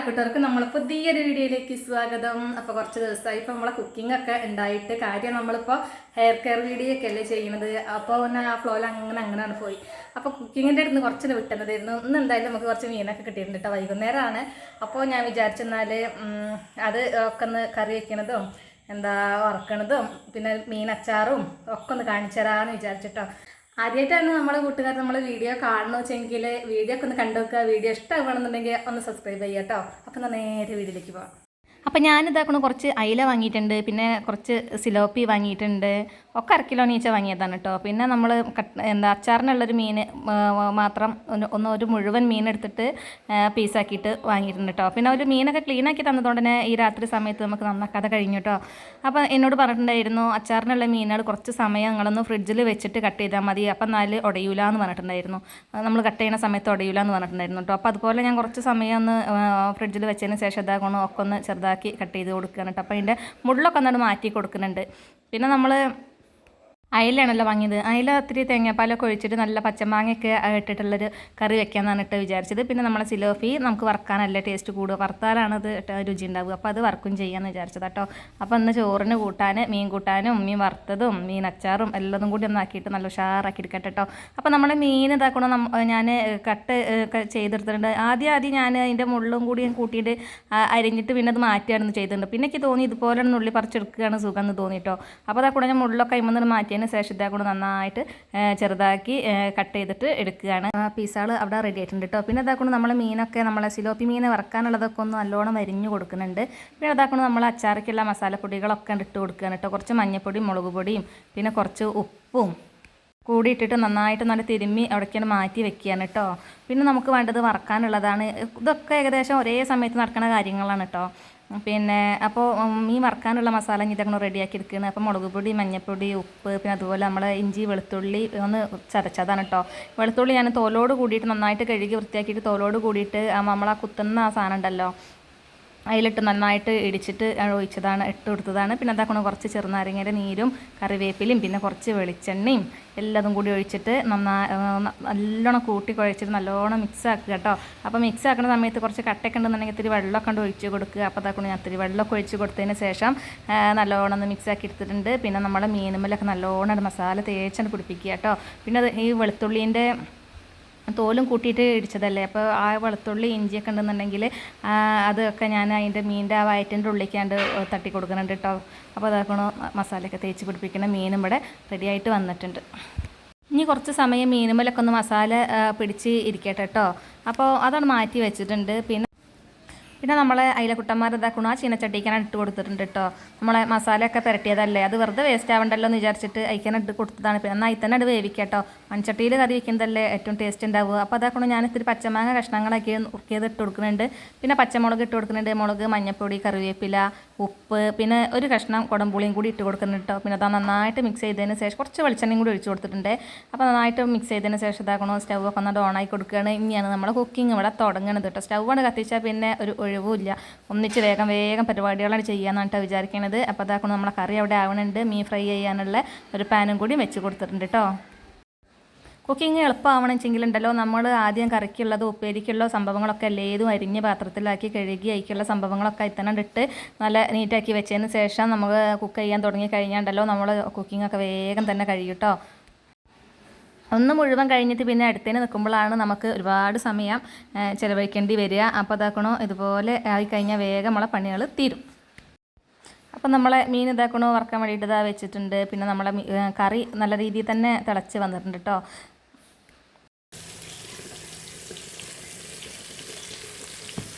കൂട്ടുകാർക്ക് നമ്മളെ പുതിയൊരു വീഡിയോയിലേക്ക് സ്വാഗതം. അപ്പോൾ കുറച്ച് ദിവസമായി ഇപ്പോൾ നമ്മളെ കുക്കിംഗ് ഒക്കെ ഉണ്ടായിട്ട് കാര്യം നമ്മളിപ്പോൾ ഹെയർ കെയർ വീഡിയോ ഒക്കെ അല്ലേ ചെയ്യുന്നത്. അപ്പോൾ പിന്നെ ആ ഫ്ലോയിൽ അങ്ങനെയാണ് പോയി. അപ്പോൾ കുക്കിങ്ങിൻ്റെ അടുത്ത് കുറച്ച് വിട്ടുന്നതായിരുന്നു. ഇന്ന് എന്തായാലും നമുക്ക് കുറച്ച് മീനൊക്കെ കിട്ടിയിട്ടുണ്ട് കേട്ടോ. വൈകുന്നേരമാണ്. അപ്പോൾ ഞാൻ വിചാരിച്ചെന്നാൽ അത് ഒക്കെ ഒന്ന് കറി വയ്ക്കണതും വറക്കണതും പിന്നെ മീൻ അച്ചാറും ഒക്കെ ഒന്ന് കാണിച്ചു തരാമെന്ന് വിചാരിച്ചിട്ടോ. ആദ്യമായിട്ടാണ് നമ്മളെ കൂട്ടുകാർ നമ്മൾ വീഡിയോ കാണണമെന്ന് വെച്ചെങ്കിൽ വീഡിയോ ഒക്കെ ഒന്ന് കണ്ടു വെക്കുക. വീഡിയോ ഇഷ്ടമാണെന്നുണ്ടെങ്കിൽ ഒന്ന് സബ്സ്ക്രൈബ് ചെയ്യുക കേട്ടോ. അപ്പോൾ നേരെ വീഡിയോയിലേക്ക് പോകാം. അപ്പോൾ ഞാനിതാക്കണം കുറച്ച് അയില വാങ്ങിയിട്ടുണ്ട്, പിന്നെ കുറച്ച് സിലോപ്പി വാങ്ങിയിട്ടുണ്ട്. ഒക്കെ 1 കിലോ നീച്ച വാങ്ങിയതാണ് കേട്ടോ. പിന്നെ നമ്മൾ അച്ചാറിനുള്ളൊരു മീൻ മാത്രം ഒരു മുഴുവൻ മീൻ എടുത്തിട്ട് പീസാക്കിയിട്ട് വാങ്ങിയിട്ടുണ്ട് കേട്ടോ. പിന്നെ ഒരു മീനൊക്കെ ക്ലീനാക്കി തന്നതുകൊണ്ട് തന്നെ ഈ രാത്രി സമയത്ത് നമുക്ക് നന്നാക്കാതെ കഴിഞ്ഞു കേട്ടോ. അപ്പോൾ എന്നോട് പറഞ്ഞിട്ടുണ്ടായിരുന്നു അച്ചാറിനുള്ള മീനുകൾ കുറച്ച് സമയം നിങ്ങളൊന്ന് ഫ്രിഡ്ജിൽ വെച്ചിട്ട് കട്ട് ചെയ്താൽ മതി, അപ്പം എന്നാല് ഉടയൂല എന്ന് പറഞ്ഞിട്ടുണ്ടായിരുന്നു. നമ്മൾ കട്ട് ചെയ്യുന്ന സമയത്ത് ഉടയൂല എന്ന് പറഞ്ഞിട്ടുണ്ടായിരുന്നു കേട്ടോ. അപ്പോൾ അതുപോലെ ഞാൻ കുറച്ച് സമയം ഒന്ന് ഫ്രിഡ്ജിൽ വെച്ചതിന് ശേഷം ഇതാക്കണം ഒക്കെ ഒന്ന് ചെറുതാക്കി കട്ട് ചെയ്ത് കൊടുക്കുകയാണ് കേട്ടോ. അപ്പോൾ അതിൻ്റെ മുള്ളൊക്കെ ഒന്നാണ് മാറ്റി കൊടുക്കുന്നുണ്ട്. പിന്നെ നമ്മൾ അയിലാണല്ലോ വാങ്ങിയത്. അയില ഒത്തിരി തേങ്ങാപ്പാലൊക്കെ ഒഴിച്ചിട്ട് നല്ല പച്ചമാങ്ങയൊക്കെ ഇട്ടിട്ടുള്ളൊരു കറി വെക്കാമെന്നാണ് കേട്ടോ വിചാരിച്ചത്. പിന്നെ നമ്മളെ സിലോഫി നമുക്ക് വറക്കാനല്ല ടേസ്റ്റ് കൂടുക, വറുത്താലാണത് രുചി ഉണ്ടാവുക. അപ്പോൾ അത് വറക്കും ചെയ്യാമെന്ന് വിചാരിച്ചത് കേട്ടോ. അപ്പോൾ ഇന്ന് ചോറിന് കൂട്ടാൻ മീൻ കൂട്ടാനും മീൻ വറുത്തതും മീൻ അച്ചാറും എല്ലതും കൂടി ഒന്നാക്കിയിട്ട് നല്ല ഉഷാറാക്കി എടുക്കട്ടെ കേട്ടോ. അപ്പോൾ നമ്മൾ മീൻ ഇതാക്കണം ഞാൻ കട്ട് ചെയ്തെടുത്തിട്ടുണ്ട്. ആദ്യം ഞാൻ അതിൻ്റെ മുള്ളും കൂടി കൂട്ടിയിട്ട് അരിഞ്ഞിട്ട് പിന്നെ അത് മാറ്റിയാണെന്ന് ചെയ്തിട്ടുണ്ട്. പിന്നെ എനിക്ക് തോന്നി ഇതുപോലെ ഉള്ളി പറിച്ചെടുക്കുകയാണ് സുഖം എന്ന് തോന്നിട്ടോ. അപ്പോൾ അതാ കൂടെ ഞാൻ മുള്ളൊക്കെ അയിമന്ന് മാറ്റി ശേഷം ഇതാക്കൂടെ നന്നായിട്ട് ചെറുതാക്കി കട്ട് ചെയ്തിട്ട് എടുക്കുകയാണ്. പീസുകൾ അവിടെ റെഡി ആയിട്ടുണ്ട് കേട്ടോ. പിന്നെ ഇതാക്കൊണ്ട് നമ്മളെ മീനൊക്കെ നമ്മളെ സിലോപ്പി മീൻ വറക്കാനുള്ളതൊക്കെ ഒന്ന് നല്ലോണം വരിഞ്ഞു കൊടുക്കുന്നുണ്ട്. പിന്നെ ഇതാക്കൊണ്ട് നമ്മൾ അച്ചാറയ്ക്കുള്ള മസാലപ്പൊടികളൊക്കെ ഇട്ട് കൊടുക്കുകയാണ് കേട്ടോ. കുറച്ച് മഞ്ഞൾപ്പൊടിയും മുളക് പൊടിയും പിന്നെ കുറച്ച് ഉപ്പും കൂടി ഇട്ടിട്ട് നന്നായിട്ട് നല്ല തിരുമ്മി അവിടേക്കാണ് മാറ്റി വെക്കുകയാണ് കേട്ടോ. പിന്നെ നമുക്ക് വേണ്ടത് വറക്കാനുള്ളതാണ്. ഇതൊക്കെ ഏകദേശം ഒരേ സമയത്ത് നടക്കുന്ന കാര്യങ്ങളാണ് കേട്ടോ. പിന്നെ അപ്പോൾ മീൻ വറക്കാനുള്ള മസാല ഇതൊക്കെ റെഡിയാക്കി എടുക്കുകയാണ്. അപ്പോൾ മുളക് പൊടി മഞ്ഞൾപ്പൊടി ഉപ്പ് പിന്നെ അതുപോലെ നമ്മൾ ഇഞ്ചി വെളുത്തുള്ളി ഒന്ന് ചതച്ചതാണ് കേട്ടോ. വെളുത്തുള്ളി ഞാൻ തോലോട് കൂടിയിട്ട് നന്നായിട്ട് കഴുകി വൃത്തിയാക്കിയിട്ട് തോലോട് കൂടിയിട്ട് നമ്മളാ കുത്തുന്ന ആ സാധനം ഉണ്ടല്ലോ അതിലിട്ട് നന്നായിട്ട് ഇടിച്ചിട്ട് ഇട്ട് കൊടുത്തതാണ്. പിന്നെ അതാക്കണം കുറച്ച് ചെറുനാരങ്ങയുടെ നീരും കറിവേപ്പിലയും പിന്നെ കുറച്ച് വെളിച്ചെണ്ണയും എല്ലാതും കൂടി ഒഴിച്ചിട്ട് നല്ലോണം കൂട്ടി കുഴച്ചിട്ട് നല്ലോണം മിക്സ് ആക്കുക കേട്ടോ. അപ്പോൾ മിക്സ് ആക്കുന്ന സമയത്ത് കുറച്ച് കട്ടയൊക്കെ ഉണ്ടെന്നുണ്ടെങ്കിൽ ഇത്തിരി വെള്ളമൊക്കെ കൊണ്ട് ഒഴിച്ച് കൊടുക്കുക. അപ്പോൾ അതാക്കണം ഞാൻ ഇത്തിരി വെള്ളമൊക്കെ ഒഴിച്ച് കൊടുത്തതിന് ശേഷം നല്ലോണം ഒന്ന് മിക്സ് ആക്കി എടുത്തിട്ടുണ്ട്. പിന്നെ നമ്മുടെ മീനുമ്മലൊക്കെ നല്ലോണം മസാല തേച്ചാണ് പിടിപ്പിക്കുക കേട്ടോ. പിന്നെ അത് ഈ വെളുത്തുള്ളീൻ്റെ തോലും കൂട്ടിയിട്ട് ഇടിച്ചതല്ലേ, അപ്പോൾ ആ വെളുത്തുള്ളി ഇഞ്ചിയൊക്കെ ഉണ്ടെന്നുണ്ടെങ്കിൽ അതൊക്കെ ഞാൻ അതിൻ്റെ മീനിൻ്റെ ആ വയറ്റിൻ്റെ ഉള്ളിലേക്കാണ്ട് തട്ടി കൊടുക്കുന്നുണ്ട് കേട്ടോ. അപ്പോൾ അതാക്കണോ മസാലയൊക്കെ തേച്ച് പിടിപ്പിക്കുന്ന മീനും ഇവിടെ റെഡിയായിട്ട് വന്നിട്ടുണ്ട്. ഇനി കുറച്ച് സമയം മീനുമ്മലൊക്കെ ഒന്ന് മസാല പിടിച്ച് ഇരിക്കട്ടെ കേട്ടോ. അപ്പോൾ അതാണ് മാറ്റി വെച്ചിട്ടുണ്ട്. പിന്നെ നമ്മളെ അയിലക്കുട്ടന്മാർ ഇതാക്കണം ആ ചീനച്ചട്ടിക്കാനാണ് ഇട്ട് കൊടുത്തിട്ടുണ്ട് കേട്ടോ. നമ്മളെ മസാലയൊക്കെ പുരട്ടിയതല്ലേ, അത് വെറുതെ വേസ്റ്റ് ആവണ്ടല്ലോ എന്ന് വിചാരിച്ചിട്ട് അയക്കാൻ ഇട്ട് കൊടുത്തതാണ്. പിന്നെ എന്നാൽ തന്നെ അത് വേവിക്കുക കേട്ടോ. മൺചട്ടിയിൽ കറി വയ്ക്കുന്നതല്ലേ ഏറ്റവും ടേസ്റ്റ് ഉണ്ടാവുക. അപ്പോൾ അതാക്കണം ഞാൻ ഇത്തിരി പച്ചമാങ്ങ കഷ്ണങ്ങളാക്കി ഉറുക്കിയത് ഇട്ട് കൊടുക്കുന്നുണ്ട്. പിന്നെ പച്ചമുളക് ഇട്ട് കൊടുക്കുന്നുണ്ട്. മുളക് മഞ്ഞൾപ്പൊടി കറിവേപ്പില ഉപ്പ് പിന്നെ ഒരു കഷ്ണം കുടംപുളിയും കൂടി ഇട്ട് കൊടുക്കുന്നുണ്ട് കേട്ടോ. പിന്നെ അത് നന്നായിട്ട് മിക്സ് ചെയ്തതിന് ശേഷം കുറച്ച് വെളിച്ചെണ്ണയും കൂടി ഒഴിച്ച് കൊടുത്തിട്ടുണ്ട്. അപ്പോൾ നന്നായിട്ട് മിക്സ് ചെയ്തതിന് ശേഷം ഇതാക്കണോ സ്റ്റൗവൊക്കെ ഒന്ന് ഓണാക്കി കൊടുക്കുകയാണ്. ഇനിയാണ് നമ്മൾ കുക്കിംഗ് ഇവിടെ തുടങ്ങുന്നത് കേട്ടോ. സ്റ്റൗവാണ് കത്തിച്ചാൽ പിന്നെ ഒരു ഒഴിവുമില്ല, ഒന്നിച്ച് വേഗം പരിപാടികളാണ് ചെയ്യാമെന്നാണ് കേട്ടോ വിചാരിക്കുന്നത്. അപ്പോൾ അതാക്കണം നമ്മളെ കറി അവിടെ ആവണുണ്ട്. മീൻ ഫ്രൈ ചെയ്യാനുള്ള ഒരു പാനും കൂടി വെച്ച് കൊടുത്തിട്ടുണ്ട് കേട്ടോ. കുക്കിംഗ് എളുപ്പമാവണമെന്നുണ്ടെങ്കിലുണ്ടല്ലോ നമ്മൾ ആദ്യം കറിക്കുള്ളത് ഉപ്പേരിക്കുള്ള സംഭവങ്ങളൊക്കെ ഏതും അരിഞ്ഞ് പാത്രത്തിലാക്കി കഴുകി അതിക്കുള്ള സംഭവങ്ങളൊക്കെ ഇട്ട് നല്ല നീറ്റാക്കി വെച്ചതിന് ശേഷം നമുക്ക് കുക്ക് ചെയ്യാൻ തുടങ്ങി കഴിഞ്ഞാണ്ടല്ലോ നമ്മൾ കുക്കിങ്ങൊക്കെ വേഗം തന്നെ കഴിയും കേട്ടോ. ഒന്ന് മുഴുവൻ കഴിഞ്ഞിട്ട് പിന്നെ അടുത്തതിന് നിൽക്കുമ്പോഴാണ് നമുക്ക് ഒരുപാട് സമയം ചിലവഴിക്കേണ്ടി വരിക. അപ്പോൾ അതാക്കണോ ഇതുപോലെ ആയിക്കഴിഞ്ഞാൽ വേഗം നമ്മളെ പണികൾ തീരും. അപ്പം നമ്മളെ മീൻ ഇതാക്കണോ വറക്കാൻ വേണ്ടിയിട്ട് ഇതാ വെച്ചിട്ടുണ്ട്. പിന്നെ നമ്മളെ കറി നല്ല രീതിയിൽ തന്നെ തിളച്ച് വന്നിട്ടുണ്ട് കേട്ടോ.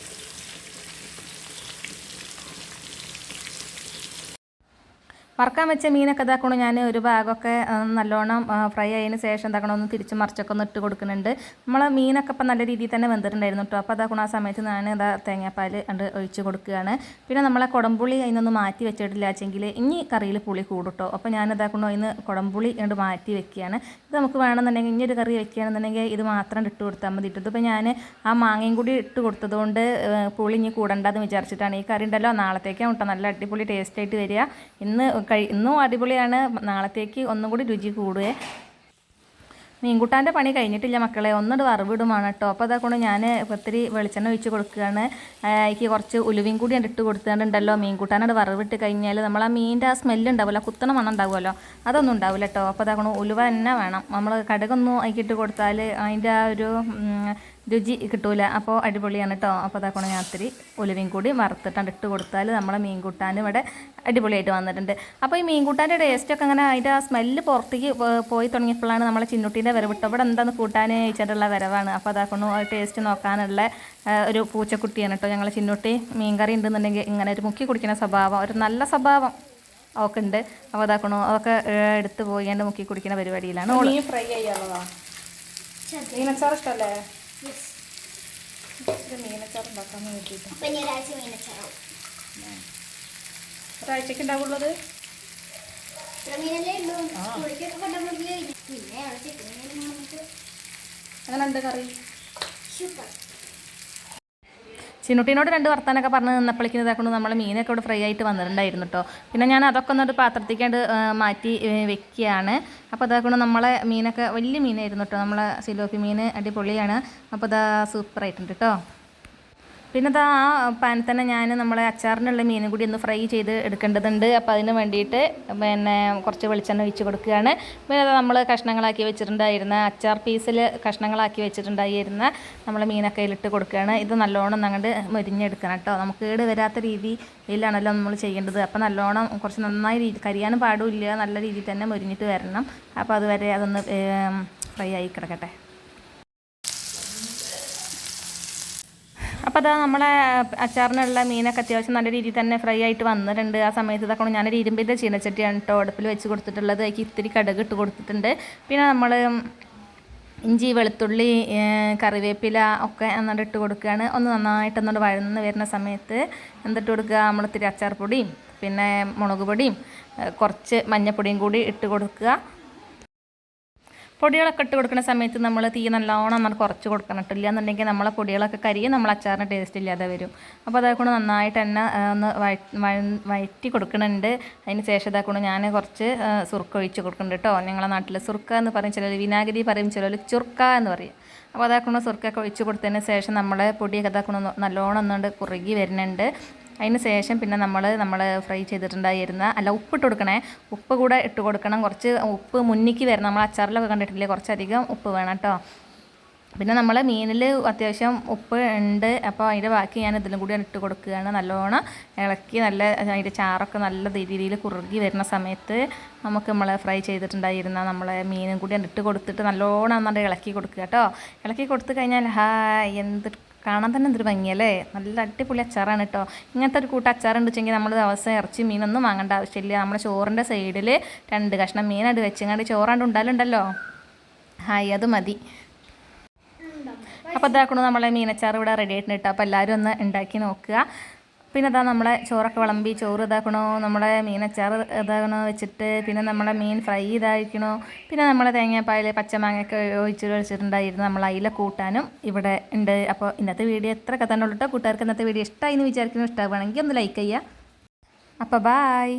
വറക്കാൻ വെച്ച മീനൊക്കെ ഇതാക്കണം ഞാൻ ഒരു ഭാഗമൊക്കെ നല്ലോണം ഫ്രൈ ആയതിന് ശേഷം എന്താക്കണം ഒന്ന് തിരിച്ച് മറിച്ചൊക്കെ ഒന്ന് ഇട്ട് കൊടുക്കുന്നുണ്ട്. നമ്മളെ മീനൊക്കെ ഇപ്പം നല്ല രീതിയിൽ തന്നെ വെന്തിട്ടുണ്ടായിരുന്നു കേട്ടോ. അപ്പോൾ അതാക്കണം ആ സമയത്ത് ഞാൻ തേങ്ങാപ്പാൽ ഒഴിച്ച് കൊടുക്കുകയാണ്. പിന്നെ നമ്മളെ കുടംപുളി അതിനൊന്ന് മാറ്റി വെച്ചിട്ടില്ല വെച്ചെങ്കിൽ ഇനി കറിയിൽ പുളി കൂടും കേട്ടോ. അപ്പോൾ ഞാൻ ഇതാക്കണം അതിന് കുടംപുളി മാറ്റി വെക്കുകയാണ്. ഇത് നമുക്ക് വേണമെന്നുണ്ടെങ്കിൽ ഇനിയൊരു കറി വെക്കുകയാണെന്നുണ്ടെങ്കിൽ ഇത് മാത്രം ഇട്ട് കൊടുത്താൽ മതി ഇട്ടത്. ഇപ്പോൾ ഞാൻ ആ മാങ്ങയും കൂടി ഇട്ട് കൊടുത്തതുകൊണ്ട് പുളി ഇനി കൂടണ്ടെന്ന് വിചാരിച്ചിട്ടാണ്. ഈ കറി ഉണ്ടല്ലോ നാളത്തേക്കാണ് കേട്ടോ നല്ല അടിപൊളി ടേസ്റ്റായിട്ട് വരിക. ഇന്നും അടിപൊളിയാണ്, നാളത്തേക്ക് ഒന്നും കൂടി രുചി കൂടുകയെ. മീൻകൂട്ടാൻ്റെ പണി കഴിഞ്ഞിട്ടില്ല മക്കളെ, ഒന്നിട്ട് വറവിടുമാണ് കേട്ടോ. അപ്പോൾ അതാക്കൊണ്ട് ഞാൻ ഒത്തിരി വെളിച്ചെണ്ണ ഒഴിച്ച് കൊടുക്കുകയാണ്. എനിക്ക് കുറച്ച് ഉലുവയും കൂടി ഇട്ട് കൊടുത്തുകൊണ്ടുണ്ടല്ലോ മീൻകൂട്ടാനോട് വറവിട്ട് കഴിഞ്ഞാൽ നമ്മൾ ആ മീനിൻ്റെ ആ സ്മെല്ല് ഉണ്ടാവുമല്ലോ, കുത്തണ മണം ഉണ്ടാവുമല്ലോ, അതൊന്നും ഉണ്ടാവില്ല കേട്ടോ. അപ്പോൾ അതാക്കണം ഉലുവ തന്നെ വേണം. നമ്മൾ കടുകൊന്നും അതിക്കിട്ട് കൊടുത്താൽ അതിൻ്റെ ആ ഒരു രുചി കിട്ടൂല. അപ്പോൾ അടിപൊളിയാണ് കേട്ടോ. അപ്പോൾ അതാക്കണം ഞാൻ ഒത്തിരി ഉലുവയും കൂടി വറുത്തിട്ടാണ് ഇട്ട് കൊടുത്താൽ നമ്മളെ മീൻകൂട്ടാൻ ഇവിടെ അടിപൊളിയായിട്ട് വന്നിട്ടുണ്ട്. അപ്പോൾ ഈ മീൻകൂട്ടാൻ്റെ ടേസ്റ്റൊക്കെ അങ്ങനെ അതിൻ്റെ ആ സ്മെല്ല് പുറത്തേക്ക് പോയി തുടങ്ങിയപ്പോഴാണ് നമ്മളെ ചിന്നുട്ടീൻ്റെ വരവിട്ടോ. ഇവിടെ എന്താണെന്ന് കൂട്ടാൻ വെച്ചിട്ടുള്ള വരവാണ്. അപ്പോൾ അതാക്കണം ആ ടേസ്റ്റ് നോക്കാനുള്ള ഒരു പൂച്ചക്കുട്ടിയാണ് കേട്ടോ ഞങ്ങൾ ചിന്നുട്ടി. മീൻകറി ഉണ്ടെന്നുണ്ടെങ്കിൽ ഇങ്ങനെ ഒരു മുക്കി കുടിക്കുന്ന സ്വഭാവം, ഒരു നല്ല സ്വഭാവം ഒക്കെ ഉണ്ട്. അപ്പോൾ അതാക്കണോ അതൊക്കെ എടുത്ത് പോയി മുക്കി കുടിക്കുന്ന പരിപാടിയിലാണ്. ഫ്രൈ ചെയ്യാനുള്ളതാ മീനച്ചാർ ഇഷ്ടമല്ലേ? മീനച്ചാർ ഉണ്ടാക്കാന്ന് വേണ്ടിയിട്ട് ഒരാഴ്ചക്ക് ഉണ്ടാവുള്ളത്. അങ്ങനെ ഉണ്ട് കറി. ചിന്നുട്ടീനോട് 2 വർത്താനൊക്കെ പറഞ്ഞ് നിന്നപ്പോഴേക്കും ഇതാക്കൊണ്ട് നമ്മൾ മീനൊക്കെ ഇവിടെ ഫ്രൈ ആയിട്ട് വന്നിട്ടുണ്ടായിരുന്നു കേട്ടോ. പിന്നെ ഞാൻ അതൊക്കെ ഒന്നൊരു പാത്രത്തേക്കാണ്ട് മാറ്റി വെക്കുകയാണ്. അപ്പോൾ അതാക്കൊണ്ട് നമ്മളെ മീനൊക്കെ വലിയ മീനായിരുന്നു കേട്ടോ. നമ്മളെ സിലോപ്പി മീൻ അടിപൊളിയാണ്. അപ്പോൾ ഇതാ സൂപ്പറായിട്ടുണ്ട് കേട്ടോ. പിന്നെ ഇതാ ആ പാനിൽ തന്നെ ഞാൻ നമ്മളെ അച്ചാറിനുള്ള മീനും കൂടി ഒന്ന് ഫ്രൈ ചെയ്ത് എടുക്കേണ്ടതുണ്ട്. അപ്പോൾ അതിന് വേണ്ടിയിട്ട് പിന്നെ കുറച്ച് വെളിച്ചെണ്ണ ഒഴിച്ച് കൊടുക്കുകയാണ്. പിന്നെ നമ്മൾ കഷ്ണങ്ങളാക്കി വെച്ചിട്ടുണ്ടായിരുന്ന അച്ചാർ പീസിൽ കഷ്ണങ്ങളാക്കി വെച്ചിട്ടുണ്ടായിരുന്ന നമ്മൾ മീനൊക്കെ അതിലിട്ട് കൊടുക്കുകയാണ്. ഇത് നല്ലോണം അങ്ങോട്ട് മൊരിഞ്ഞെടുക്കണം കേട്ടോ. നമുക്ക് കേട് വരാത്ത രീതിയിലാണല്ലോ നമ്മൾ ചെയ്യേണ്ടത്. അപ്പോൾ നല്ലോണം കുറച്ച് നന്നായി കരിയാനും പാടില്ല, നല്ല രീതിയിൽ തന്നെ മൊരിഞ്ഞിട്ട് വരണം. അപ്പോൾ അതുവരെ അതൊന്ന് ഫ്രൈ ആയി കിടക്കട്ടെ. അപ്പോൾ അതാ നമ്മളെ അച്ചാറിനുള്ള മീനൊക്കെ അത്യാവശ്യം നല്ല രീതിയിൽ തന്നെ ഫ്രൈ ആയിട്ട് വന്നിട്ടുണ്ട്. ആ സമയത്ത് ഇതൊക്കെ ഞാനൊരു ഇരുമ്പിൻ്റെ ചീനച്ചട്ടിയാണ് കേട്ടോ അടുപ്പിൽ വെച്ച് കൊടുത്തിട്ടുള്ളത്. അതിലേക്ക് ഇത്തിരി കടുക് ഇട്ട് കൊടുത്തിട്ടുണ്ട്. പിന്നെ നമ്മൾ ഇഞ്ചി, വെളുത്തുള്ളി, കറിവേപ്പില ഒക്കെ എന്നിട്ട് ഇട്ട് കൊടുക്കുകയാണ്. ഒന്ന് നന്നായിട്ട് ഒന്നുകൊണ്ട് വഴന്ന് വരുന്ന സമയത്ത് എന്തിട്ട് കൊടുക്കുക, നമ്മൾ ഇത്തിരി അച്ചാർ പൊടിയും പിന്നെ മുളക് പൊടിയും കുറച്ച് മഞ്ഞൾപ്പൊടിയും കൂടി ഇട്ട് കൊടുക്കുക. പൊടികളൊക്കെ ഇട്ട് കൊടുക്കുന്ന സമയത്ത് നമ്മൾ തീ നല്ലോണം കുറച്ച് കൊടുക്കണം കേട്ടോ. ഇല്ലാന്നുണ്ടെങ്കിൽ നമ്മളെ പൊടികളൊക്കെ കരിയും, നമ്മൾ അച്ചാറിന് ടേസ്റ്റ് ഇല്ലാതെ വരും. അപ്പോൾ അതേക്കൊണ്ട് നന്നായിട്ട് തന്നെ ഒന്ന് വഴറ്റി കൊടുക്കുന്നുണ്ട്. അതിന് ശേഷം ഇതാക്കൊണ്ട് ഞാൻ കുറച്ച് സുർക്ക ഒഴിച്ച് കൊടുക്കുന്നുണ്ട് കേട്ടോ. ഞങ്ങളുടെ നാട്ടിൽ സുർക്ക എന്ന് പറയും, ചിലർ വിനാഗിരി പറയും, ചിലർ ചുർക്ക എന്ന് പറയും. അപ്പോൾ അതാക്കൊണ്ട് സുർക്കൊക്കെ ഒഴിച്ച് കൊടുത്തതിന് ശേഷം നമ്മൾ പൊടിയൊക്കെ ഇതാക്കൊണ്ട് നല്ലോണം ഒന്നുകൊണ്ട് കുറുകി വരുന്നുണ്ട്. അതിന് ശേഷം പിന്നെ നമ്മൾ ഫ്രൈ ചെയ്തിട്ടുണ്ടായിരുന്ന ഉപ്പിട്ട് കൊടുക്കണേ, ഉപ്പ് കൂടെ ഇട്ട് കൊടുക്കണം. കുറച്ച് ഉപ്പ് മുന്നിക്ക് വരണം. നമ്മൾ അച്ചാറിലൊക്കെ കണ്ടിട്ടില്ലേ, കുറച്ചധികം ഉപ്പ് വേണം കേട്ടോ. പിന്നെ നമ്മൾ മീനിൽ അത്യാവശ്യം ഉപ്പ് ഉണ്ട്. അപ്പോൾ അതിൻ്റെ ബാക്കി ഞാൻ ഇതിലും കൂടി ഇട്ട് കൊടുക്കുകയാണ്. നല്ലോണം ഇളക്കി നല്ല അതിൻ്റെ ചാറൊക്കെ നല്ല രീതിയിൽ കുറുകി വരുന്ന സമയത്ത് നമുക്ക് നമ്മൾ ഫ്രൈ ചെയ്തിട്ടുണ്ടായിരുന്ന നമ്മളെ മീനും കൂടി ഇട്ട് കൊടുത്തിട്ട് നല്ലോണം നന്നായിട്ട് ഇളക്കി കൊടുക്കുക കേട്ടോ. ഇളക്കി കൊടുത്തു കഴിഞ്ഞാൽ എന്ത് കാണാൻ തന്നെ എന്തൊരു ഭംഗിയല്ലേ, നല്ല അടിപൊളി അച്ചാറാണ് കേട്ടോ. ഇങ്ങനത്തെ ഒരു കൂട്ടം അച്ചാറുണ്ട് വെച്ചെങ്കിൽ നമ്മൾ ദിവസം ഇറച്ചി മീനൊന്നും വാങ്ങേണ്ട ആവശ്യമില്ല. നമ്മുടെ ചോറിൻ്റെ സൈഡിൽ 2 കഷ്ണം മീനായിട്ട് വെച്ചങ്ങാണ്ട് ചോറാണ്ട് ഉണ്ടാലുണ്ടല്ലോ, അത് മതി. അപ്പോൾ ഇതാക്കണം നമ്മളെ മീനച്ചാറ് ഇവിടെ റെഡി ആയിട്ടുണ്ട് കേട്ടോ. അപ്പോൾ എല്ലാവരും ഒന്ന് ഉണ്ടാക്കി നോക്കുക. പിന്നെ ഇതാ നമ്മളെ ചോറൊക്കെ വിളമ്പി, ചോറ് ഇതാക്കണോ, നമ്മുടെ മീനച്ചാറ് ഇതാകണോ വെച്ചിട്ട്, പിന്നെ നമ്മളെ മീൻ ഫ്രൈ ഇതായിരിക്കണോ, പിന്നെ നമ്മളെ തേങ്ങാപ്പായിൽ പച്ചമാങ്ങയൊക്കെ ഒഴിച്ച് വെച്ചിട്ടുണ്ടായിരുന്നു. നമ്മൾ അതിലെ കൂട്ടാനും ഇവിടെ ഉണ്ട്. അപ്പോൾ ഇന്നത്തെ വീഡിയോ എത്രയൊക്കെ തന്നെ ഉള്ളൂ കേട്ടോ. കൂട്ടുകാർക്ക് ഇന്നത്തെ വീഡിയോ ഇഷ്ടമായി എന്ന് വിചാരിക്കുന്നു. ഇഷ്ടമാണെങ്കിൽ ഒന്ന് ലൈക്ക് ചെയ്യുക. അപ്പോൾ ബായ്.